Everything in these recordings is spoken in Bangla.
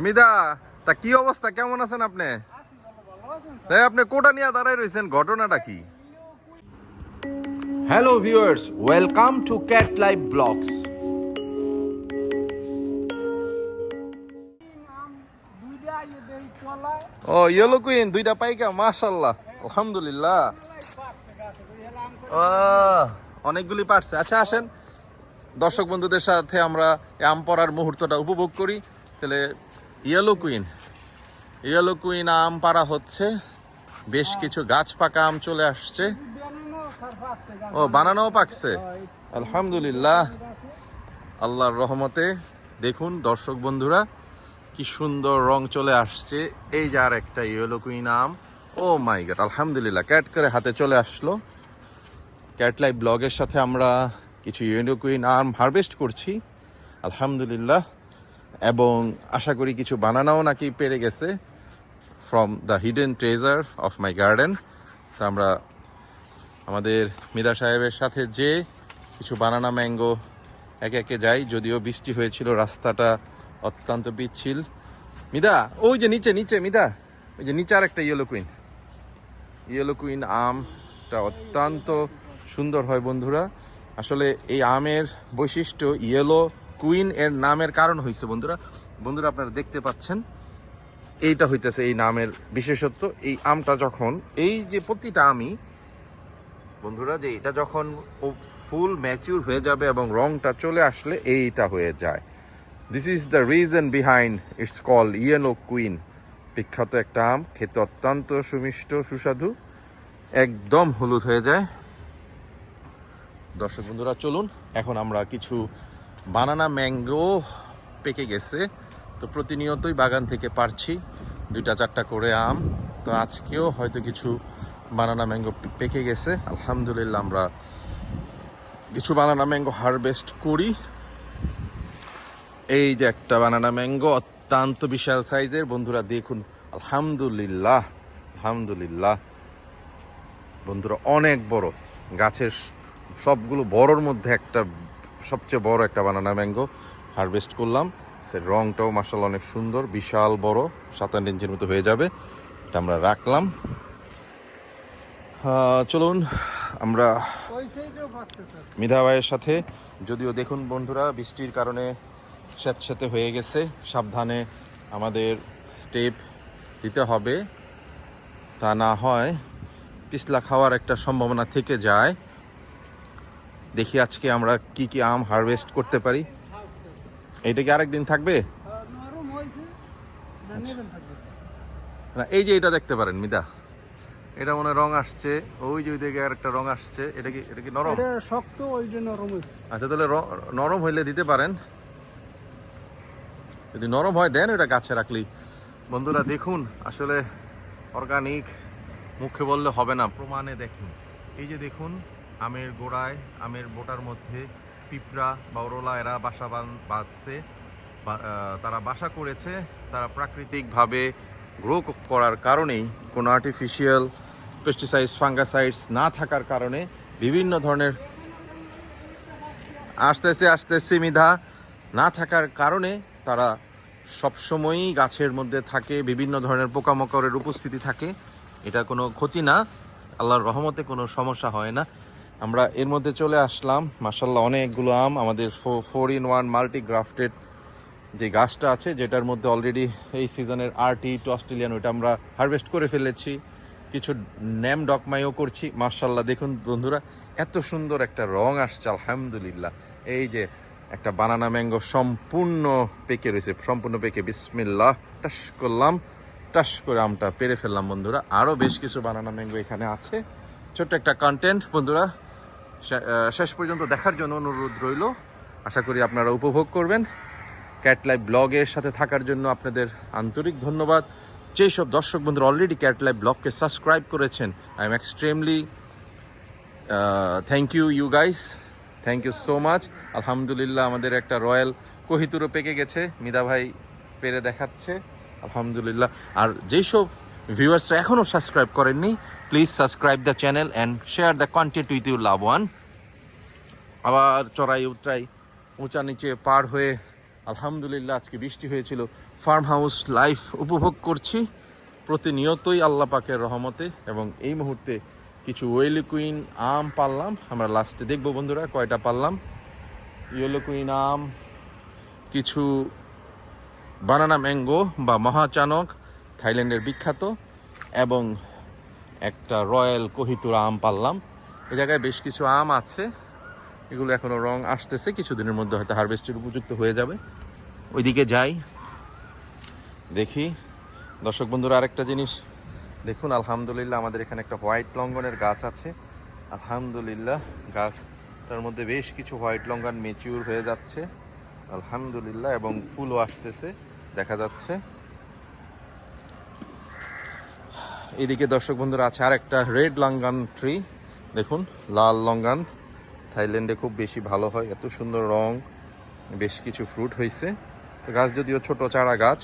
মিদা, তা কি অবস্থা, কেমন আছেন আপনি? আপনি কোটা নিয়ে দাঁড়ায় রয়েছেন, ঘটনাটা কি? Hello viewers, welcome to Cat Life Blogs. ও ইয়েলো কুইন দুইটা পাইকা, মাশাআল্লাহ, আলহামদুলিল্লাহ। অনেকগুলি পারছে। আচ্ছা আসেন দর্শক বন্ধুদের সাথে আমরা আম পড়ার মুহূর্তটা উপভোগ করি। তাহলে ইয়েলো কুইন আম পাড়া হচ্ছে, বেশ কিছু গাছ পাকা আম চলে আসছে। ও বানানোও পাকছে, আলহামদুলিল্লাহ, আল্লাহর রহমতে। দেখুন দর্শক বন্ধুরা, কি সুন্দর রং চলে আসছে। এই যে আর একটা ইয়েলো কুইন আম। ও মাই গড, আলহামদুলিল্লাহ, ক্যাট করে হাতে চলে আসলো। ক্যাট লাইফ ব্লগের সাথে আমরা কিছু ইয়েলো কুইন আম হারভেস্ট করছি, আলহামদুলিল্লাহ। এবং আশা করি কিছু বানানাও নাকি পেরে গেছে from the hidden treasure of my garden. তা আমরা আমাদের মিদা সাহেবের সাথে যে কিছু বানানা ম্যাঙ্গো একে একে যাই। যদিও বৃষ্টি হয়েছিল, রাস্তাটা অত্যন্ত পিচ্ছিল। মিদা, ওই যে নিচে মিদা, ওই যে নিচে আর একটা ইয়েলো কুইন আমটা অত্যন্ত সুন্দর হয় বন্ধুরা। আসলে এই আমের বৈশিষ্ট্য ইয়েলো কুইন এর নামের কারণ হয়েছে বন্ধুরা আপনারা দেখতে পাচ্ছেন, এইটা হইতেছে এই নামের বিশেষত্ব। এই আমটা যখন, এই যে প্রতিটা আমই বন্ধুরা, যে এটা যখন ফুল ম্যাচিউর হয়ে যাবে এবং রংটা চলে আসলে এইটা হয়ে যায়। This is the reason behind it's call yellow queen. বিখ্যাত একটা আম, খেতে অত্যন্ত সুমিষ্ট সুস্বাদু, একদম হলুদ হয়ে যায়। দর্শক বন্ধুরা চলুন, এখন আমরা কিছু বানানা ম্যাঙ্গো পেকে গেছে, তো প্রতিনিয়তই বাগান থেকে পারছি 2-4টা করে আম। তো আজকেও হয়তো কিছু বানানা ম্যাঙ্গো পেকে গেছে, আলহামদুলিল্লাহ। আমরা কিছু বানানা ম্যাঙ্গো হারভেস্ট করি। এই যে একটা বানানা ম্যাঙ্গো, অত্যন্ত বিশাল সাইজের বন্ধুরা, দেখুন, আলহামদুলিল্লাহ বন্ধুরা, অনেক বড়। গাছের সবগুলো বড়র মধ্যে একটা সবচেয়ে বড় একটা বানানা ম্যাঙ্গো হারভেস্ট করলাম। সে রংটাও মাশাআল্লাহ অনেক সুন্দর, বিশাল বড়, 7-8 ইঞ্চির মতো হয়ে যাবে। এটা আমরা রাখলাম। চলুন আমরা মিধা ভাইয়ের সাথে, যদিও দেখুন বন্ধুরা বৃষ্টির কারণে স্যাঁতস্যাঁতে হয়ে গেছে, সাবধানে আমাদের স্টেপ দিতে হবে, তা না হয় পিছলা খাওয়ার একটা সম্ভাবনা থেকে যায়। দেখি আজকে আমরা কি কি আম হারভেস্ট করতে পারি। এইটা কি আরেকদিন থাকবে? না, এই যে এটা দেখতে পারেন মিদা, এটা মনে রং আসছে, ওই যে ওই দিকে আর একটা রং আসছে। এটা কি নরম? এটা শক্ত, ওইটা নরম হয়েছে। আচ্ছা, তাহলে নরম হইলে দিতে পারেন, যদি নরম হয় দেন, ওটা গাছে রাখলেই। বন্ধুরা দেখুন, আসলে অর্গানিক মুখে বললে হবে না, প্রমাণে দেখুন। এই যে দেখুন, আমের গোড়ায়, আমের বোটার মধ্যে পিঁপড়া বা ওরলা এরা বাসা বাঁধছে, তারা বাসা করেছে। তারা প্রাকৃতিকভাবে গ্রো করার কারণেই, কোনো আর্টিফিশিয়াল পেস্টিসাইডস ফাঙ্গাসাইডস না থাকার কারণে, বিভিন্ন ধরনের আসতেছে মিধা না থাকার কারণে তারা সবসময়ই গাছের মধ্যে থাকে, বিভিন্ন ধরনের পোকামাকড়ের উপস্থিতি থাকে। এটা কোনো ক্ষতি না, আল্লাহর রহমতে কোনো সমস্যা হয় না। আমরা এর মধ্যে চলে আসলাম, মাশাআল্লাহ অনেকগুলো আম। আমাদের 4-in-1 মাল্টি গ্রাফটেড যে গাছটা আছে, যেটার মধ্যে অলরেডি এই সিজনের আরটি অস্ট্রেলিয়ান, ওইটা আমরা হারভেস্ট করে ফেলেছি। কিছু নেম ডকমাইও করছি। মাশাআল্লাহ দেখুন বন্ধুরা, এত সুন্দর একটা রং আসছে, আলহামদুলিল্লাহ। এই যে একটা বানানা ম্যাঙ্গো সম্পূর্ণ পেকে রয়েছে, সম্পূর্ণ পেকে। বিসমিল্লাহ, টাস করলাম, টাস করে আমটা পেরে ফেললাম বন্ধুরা। আরও বেশ কিছু বানানা ম্যাঙ্গো এখানে আছে। ছোট্ট একটা কন্টেন্ট বন্ধুরা, শেষ পর্যন্ত দেখার জন্য অনুরোধ রইল। আশা করি আপনারা উপভোগ করবেন। ক্যাট লাইফ ব্লগের সাথে থাকার জন্য আপনাদের আন্তরিক ধন্যবাদ। যেই সব দর্শক বন্ধুরা অলরেডি ক্যাট লাইফ ব্লগকে সাবস্ক্রাইব করেছেন, I am extremely thank you guys, thank you so much. আলহামদুলিল্লাহ, আমাদের একটা রয়্যাল কোহিতুরও পেকে গেছে, মিদা ভাই পেরে দেখাচ্ছে, আলহামদুলিল্লাহ। আর যেসব ভিউয়ার্সরা এখনও সাবস্ক্রাইব করেননি, please subscribe the channel and share the content with your love one. আবার চড়াই উতরাই, উঁচা নিচে পার হয়ে আলহামদুলিল্লাহ আজকে বৃষ্টি হয়েছিল, ফার্ম হাউস লাইফ উপভোগ করছি প্রতিনিয়তই আল্লাহ পাকের রহমতে। এবং এই মুহূর্তে কিছু ওয়েলি কুইন আম পারলাম, আমরা লাস্টে দেখব বন্ধুরা কয়টা পারলাম। ইয়েলো কুইন আম, কিছু বানানা ম্যাঙ্গো বা মহাচানক থাইল্যান্ডের বিখ্যাত, এবং একটা রয়্যাল কোহিতুরা আম পারলাম। এই জায়গায় বেশ কিছু আম আছে, এগুলো এখনও রং আসতেছে, কিছুদিনের মধ্যে হয়তো হারভেস্টের উপযুক্ত হয়ে যাবে। ওইদিকে যাই, দেখি। দর্শক বন্ধুরা আরেকটা জিনিস দেখুন, আলহামদুলিল্লাহ আমাদের এখানে একটা হোয়াইট লঙ্গনের গাছ আছে। আলহামদুলিল্লাহ গাছটার মধ্যে বেশ কিছু হোয়াইট লঙ্গন ম্যাচিউর হয়ে যাচ্ছে আলহামদুলিল্লাহ, এবং ফুলও আসতেছে দেখা যাচ্ছে। এদিকে দর্শক বন্ধুরা আছে আর একটা রেড লঙ্গন ট্রি, দেখুন লাল লঙ্গন থাইল্যান্ডে খুব বেশি ভালো হয়, এত সুন্দর রং, বেশ কিছু ফ্রুট হয়েছে। তো গাছ যদিও ছোট চারা গাছ,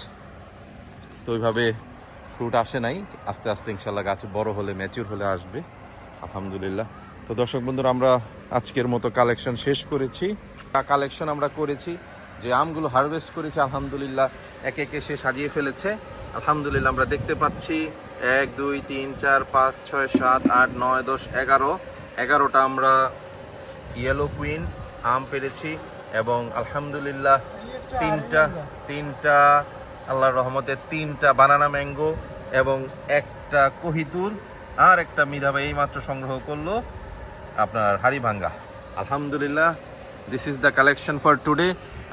তো ওইভাবে ফ্রুট আসে নাই, আস্তে আস্তে ইনশাল্লাহ গাছ বড় হলে ম্যাচিউর হলে আসবে আলহামদুলিল্লাহ। তো দর্শক বন্ধুরা আমরা আজকের মতো কালেকশন শেষ করেছি। কালেকশন আমরা করেছি, যে আমগুলো হারভেস্ট করেছি আলহামদুলিল্লাহ একে একে সে সাজিয়ে ফেলেছে আলহামদুলিল্লাহ। আমরা দেখতে পাচ্ছি 1 2 3 4 5 6 7 8 9 10 11টা আমরা ইয়েলো কুইন আম পেরেছি, এবং আলহামদুলিল্লাহ তিনটা আল্লাহর রহমতে 3টা বানানা ম্যাঙ্গো এবং একটা কোহিতুর, আর একটা মিধাবা এই মাত্র সংগ্রহ করলো আপনার হাড়িভাঙ্গা। আলহামদুলিল্লাহ this is the collection for today.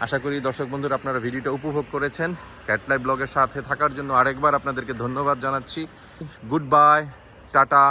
আশা করি দর্শক বন্ধুরা আপনারা ভিডিওটা উপভোগ করেছেন। ক্যাটলাইভ ব্লগের সাথে থাকার জন্য আরেকবার আপনাদেরকে ধন্যবাদ জানাচ্ছি। Good bye, tata.